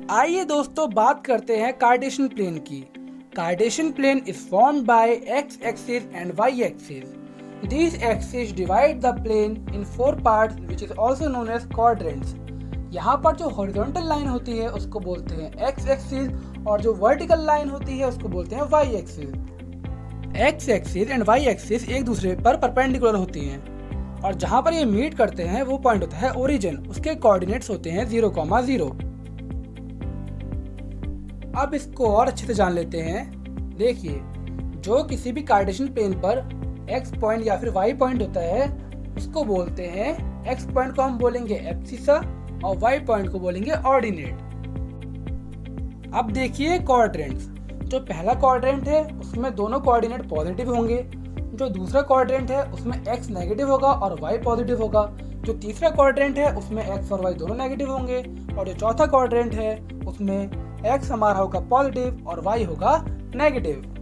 आइए दोस्तों बात करते हैं कार्टेशियन प्लेन की। Cartesian plane is formed by X axis and Y axis. These axes divide the plane in four parts which is also known as quadrants। यहाँ पर जो हॉरिजॉन्टल लाइन होती है उसको बोलते हैं एक्स एक्सिस और जो वर्टिकल लाइन होती है उसको बोलते हैं Y axis. X axis and Y axis एक दूसरे पर परपेंडिकुलर होती हैं और जहाँ पर ये मीट करते हैं वो पॉइंट होता है ओरिजिन। उसके कोऑर्डिनेट्स होते हैं 0,0। अब इसको और अच्छे से जान लेते हैं। देखिए, जो किसी भी कार्टेशियन प्लेन पर एक्स पॉइंट या फिर वाई पॉइंट होता है उसको बोलते हैं, एक्स पॉइंट को हम बोलेंगे एब्सिसा और वाई पॉइंट को बोलेंगे ऑर्डिनेट। अब देखिए क्वाड्रेंट्स। जो पहला क्वाड्रेंट है उसमें दोनों कोऑर्डिनेट पॉजिटिव होंगे, जो दूसरा क्वाड्रेंट है उसमें एक्स नेगेटिव होगा और वाई पॉजिटिव होगा, जो तीसरा क्वाड्रेंट है उसमें एक्स और वाई दोनों नेगेटिव होंगे और जो चौथा क्वाड्रेंट है उसमें एक्स हमारा होगा पॉजिटिव और वाई होगा नेगेटिव।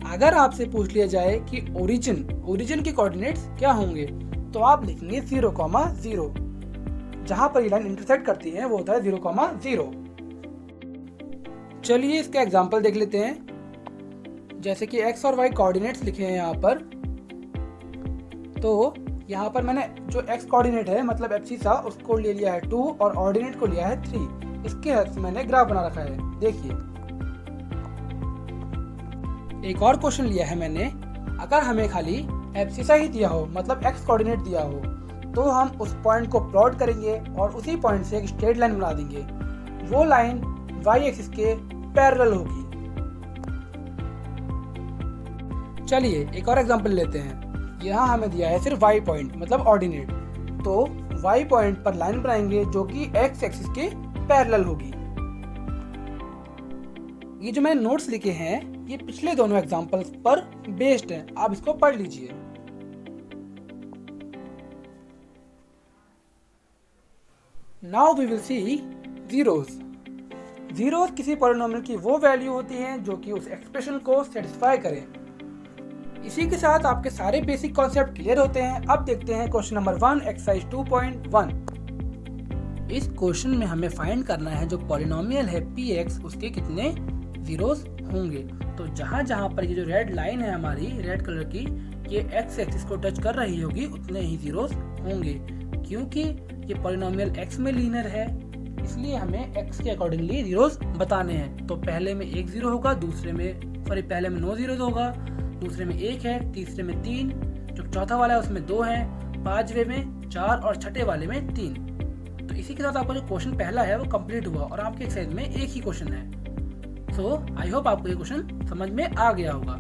अगर आपसे पूछ लिया जाए कि ओरिजिन के कोऑर्डिनेट्स क्या होंगे तो आप लिखेंगे 0,0। जहां पर ये लाइन इंटरसेक्ट करती है वो होता है 0,0। चलिए इसका एग्जांपल देख लेते हैं। जैसे कि एक्स और वाई कोऑर्डिनेट्स लिखे हैं यहाँ पर, तो यहाँ पर मैंने जो एक्स कोऑर्डिनेट है मतलब एब्सिसा उसको ले लिया है 2 और ऑर्डिनेट को लिया है 3। इसके हेल्प से मैंने ग्राफ बना रखा है। देखिए, एक और क्वेश्चन लिया है मैंने। अगर हमें खाली एब्सिसा ही दिया हो मतलब एक्स कोऑर्डिनेट दिया हो तो हम उस पॉइंट को प्लॉट करेंगे और उसी पॉइंट से एक स्ट्रेट लाइन बना देंगे। वो लाइन वाई एक्सिस के पैरेलल होगी। चलिए एक और एग्जांपल लेते हैं। यहाँ हमें दिया है सिर्फ वाई पॉइंट मतलब ऑर्डिनेट, तो वाई पॉइंट पर लाइन बनाएंगे जो कि एक्स एक्सिस के पैरेलल होगी। ये जो मैंने नोट्स लिखे हैं ये पिछले दोनों एग्जांपल्स पर बेस्ड हैं, आप इसको पढ़ लीजिए। Now we will see zeros. Zeros किसी पॉलिनोमियल की वो वैल्यू होती हैं जो कि उस एक्सप्रेशन को सेटिस्फाई करें। इसी के साथ आपके सारे बेसिक कॉन्सेप्ट क्लियर होते हैं। अब देखते हैं क्वेश्चन नंबर 1 एक्सरसाइज 2.1। इस क्वेश्चन में हमें फाइंड करना है जो पॉलिनोमियल है px उसके कितने जीरोस होंगे। तो जहां जहां पर ये जो रेड लाइन है हमारी रेड कलर की ये एक्स एक्सिस को टच कर रही होगी उतने ही जीरोस होंगे। क्योंकि ये पॉलिनोमियल x में लीनियर है इसलिए हमें x के अकॉर्डिंगली जीरोस बताने हैं। तो पहले में 1 जीरो होगा, पहले में 9 जीरोस होगा, दूसरे में 1 है, तीसरे में 3, जो चौथा वाला है उसमें 2 है, पांचवे में 4 और छठे वाले में 3। तो इसी के साथ आपका जो क्वेश्चन पहला है वो कंप्लीट हुआ और आपके एक्सरसाइज में एक ही क्वेश्चन है। सो आई होप आपको ये क्वेश्चन समझ में आ गया होगा।